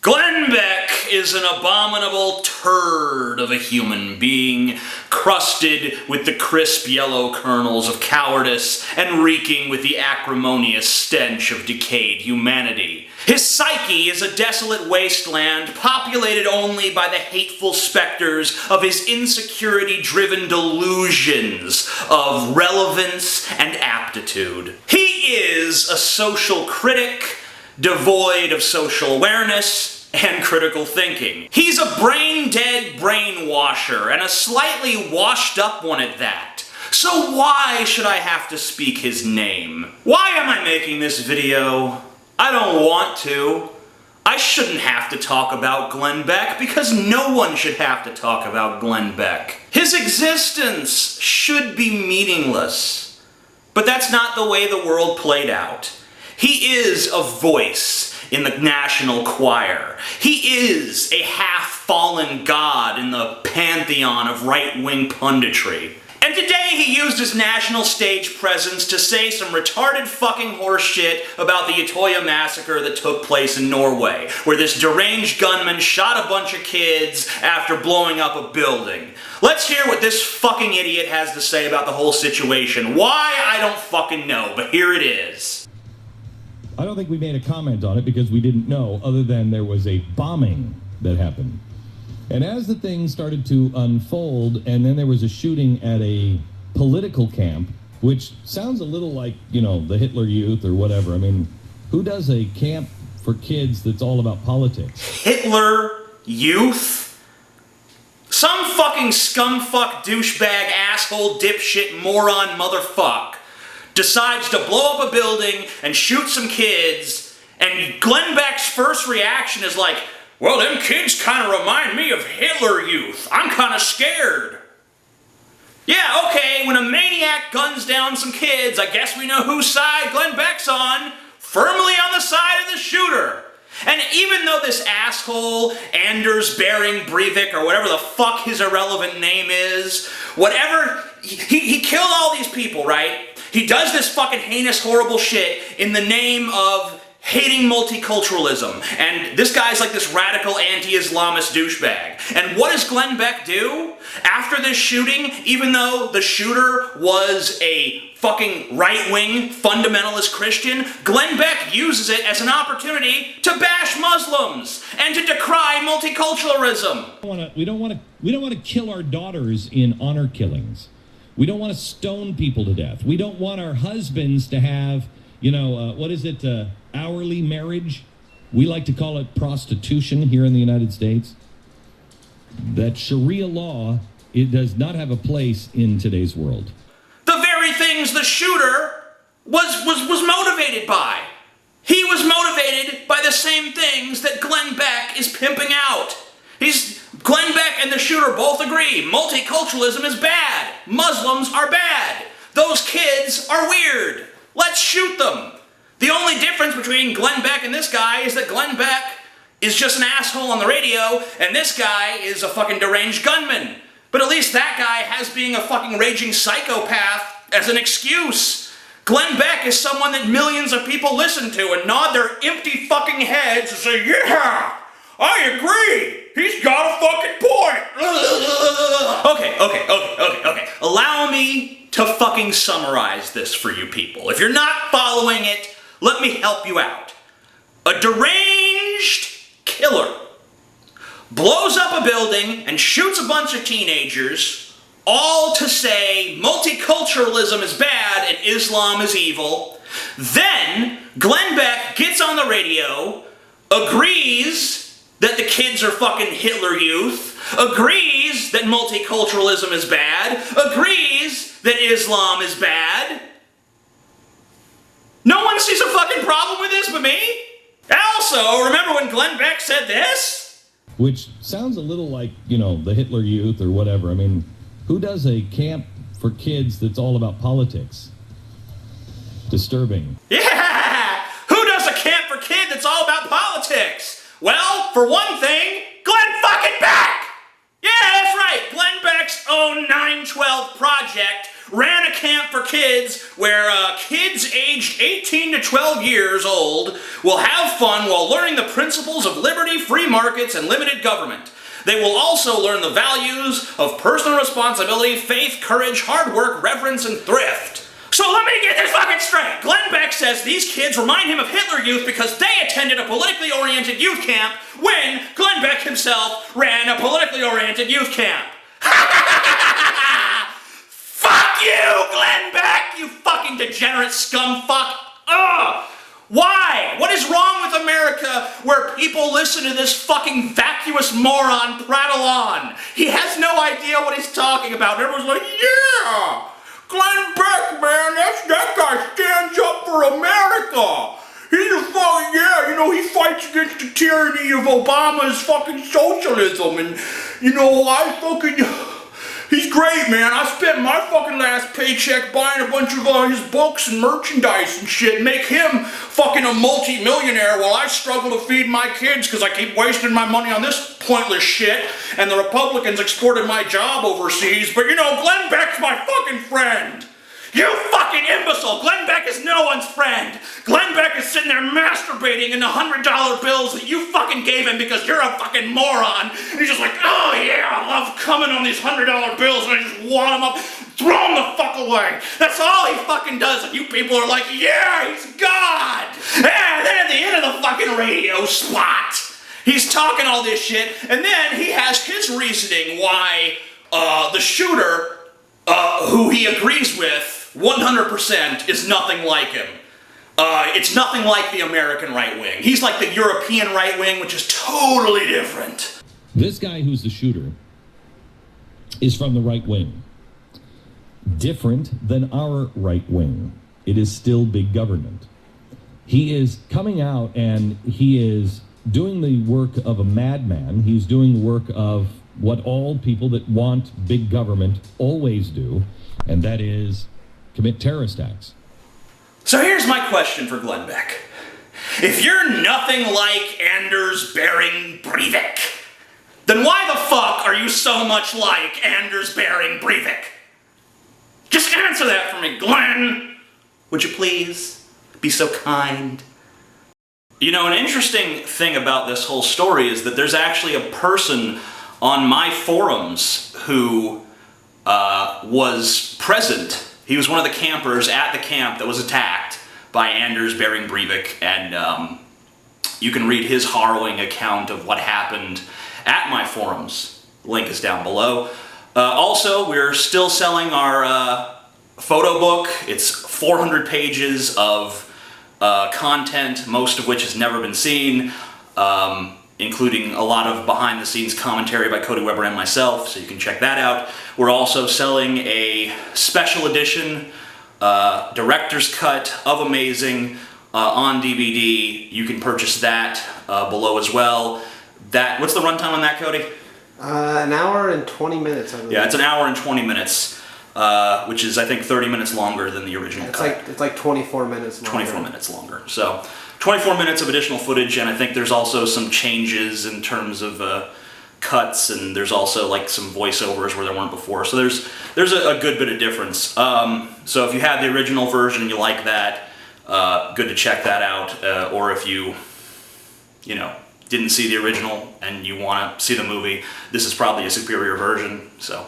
Glenn Beck is an abominable turd of a human being, crusted with the crisp yellow kernels of cowardice and reeking with the acrimonious stench of decayed humanity. His psyche is a desolate wasteland populated only by the hateful specters of his insecurity-driven delusions of relevance and aptitude. He is a social critic, devoid of social awareness and critical thinking. He's a brain-dead brainwasher, and a slightly washed-up one at that. So why should I have to speak his name? Why am I making this video? I don't want to. I shouldn't have to talk about Glenn Beck, because no one should have to talk about Glenn Beck. His existence should be meaningless. But that's not the way the world played out. He is a voice in the national choir. He is a half-fallen god in the pantheon of right-wing punditry. And today he used his national stage presence to say some retarded fucking horseshit about the Utoya Massacre that took place in Norway, where this deranged gunman shot a bunch of kids after blowing up a building. Let's hear what this fucking idiot has to say about the whole situation. Why? I don't fucking know, but here it is. I don't think we made a comment on it because we didn't know, other than there was a bombing that happened. And as the thing started to unfold, and then there was a shooting at a political camp, which sounds a little like, you know, the Hitler Youth or whatever. I mean, who does a camp for kids that's all about politics? Hitler Youth? Some fucking scumfuck, douchebag, asshole, dipshit, moron, motherfuck decides to blow up a building and shoot some kids, and Glenn Beck's first reaction is like, well, them kids kind of remind me of Hitler Youth. I'm kind of scared. Yeah, okay, when a maniac guns down some kids, I guess we know whose side Glenn Beck's on. Firmly on the side of the shooter. And even though this asshole, Anders Behring Breivik, or whatever the fuck his irrelevant name is, whatever, he killed all these people, right? He does this fucking heinous, horrible shit in the name of hating multiculturalism. And this guy's like this radical anti-Islamist douchebag. And what does Glenn Beck do? After this shooting, even though the shooter was a fucking right-wing fundamentalist Christian, Glenn Beck uses it as an opportunity to bash Muslims and to decry multiculturalism. We don't want to kill our daughters in honor killings. We don't want to stone people to death. We don't want our husbands to have, you know, hourly marriage. We like to call it prostitution here in the United States. That Sharia law, it does not have a place in today's world. The very things the shooter was motivated by. He was motivated by the same things that Glenn Beck is pimping out. Glenn Beck and the shooter both agree. Multiculturalism is bad. Muslims are bad. Those kids are weird. Let's shoot them. The only difference between Glenn Beck and this guy is that Glenn Beck is just an asshole on the radio, and this guy is a fucking deranged gunman. But at least that guy has being a fucking raging psychopath as an excuse. Glenn Beck is someone that millions of people listen to and nod their empty fucking heads and say, yeah, I agree. He's got a fucking point. Okay. Allow me to fucking summarize this for you people. If you're not following it, let me help you out. A deranged killer blows up a building and shoots a bunch of teenagers, all to say multiculturalism is bad and Islam is evil. Then Glenn Beck gets on the radio, agrees that the kids are fucking Hitler Youth, agrees that multiculturalism is bad, agrees that Islam is bad. No one sees a fucking problem with this but me? Also, remember when Glenn Beck said this? Which sounds a little like, you know, the Hitler Youth or whatever. I mean, who does a camp for kids that's all about politics? Disturbing. Yeah! Who does a camp for kids that's all about politics? Well, for one thing, Glenn fucking Beck! Yeah, that's right, Glenn Beck's own 912 project ran a camp for kids where kids aged 18 to 12 years old will have fun while learning the principles of liberty, free markets, and limited government. They will also learn the values of personal responsibility, faith, courage, hard work, reverence, and thrift. So let me get this fucking straight. Glenn Beck says these kids remind him of Hitler Youth because they attended a politically oriented youth camp when Glenn Beck himself ran a politically oriented youth camp. Fuck you, Glenn Beck, you fucking degenerate scumfuck. Ugh! Why? What is wrong with America where people listen to this fucking vacuous moron prattle on? He has no idea what he's talking about. Everyone's like, yeah! Glenn Beck, man, that guy stands up for America. He's a fucking, yeah, you know, he fights against the tyranny of Obama's fucking socialism, and, you know, he's great, man. I spent my fucking last paycheck buying a bunch of his books and merchandise and shit, make him fucking a multi-millionaire while I struggle to feed my kids because I keep wasting my money on this pointless shit, and the Republicans exported my job overseas, but you know, Glenn Beck's my fucking friend. You fucking imbecile! Glenn Beck is no one's friend! Glenn Beck is sitting there masturbating in the $100 bills that you fucking gave him because you're a fucking moron! And he's just like, oh yeah, I love coming on these $100 bills and I just wad them up, throw them the fuck away! That's all he fucking does, and you people are like, yeah, he's God! And then at the end of the fucking radio spot, he's talking all this shit, and then he has his reasoning why the shooter, who he agrees with 100%, is nothing like him. It's nothing like the American right wing. He's like the European right wing, which is totally different. This guy who's the shooter is from the right wing. Different than our right wing. It is still big government. He is coming out and he is doing the work of a madman. He's doing the work of what all people that want big government always do, and that is commit terrorist acts. So here's my question for Glenn Beck. If you're nothing like Anders Behring Breivik, then why the fuck are you so much like Anders Behring Breivik? Just answer that for me, Glenn. Would you please be so kind? You know, an interesting thing about this whole story is that there's actually a person on my forums who was present. He was one of the campers at the camp that was attacked by Anders Behring Breivik, and you can read his harrowing account of what happened at my forums. Link is down below. Also, we're still selling our photo book. It's 400 pages of content, most of which has never been seen, including a lot of behind-the-scenes commentary by Cody Weber and myself, so you can check that out. We're also selling a special edition director's cut of Amazing on DVD. You can purchase that below as well. What's the runtime on that, Cody? An hour and 20 minutes, I believe. Yeah, it's an hour and 20 minutes, which is, I think, 30 minutes longer than the original cut. It's like 24 minutes longer. 24 minutes longer. So 24 minutes of additional footage, and I think there's also some changes in terms of cuts, and there's also like some voiceovers where there weren't before. So there's a good bit of difference. So if you have the original version and you like that, good to check that out. Or if you didn't see the original and you want to see the movie, this is probably a superior version. So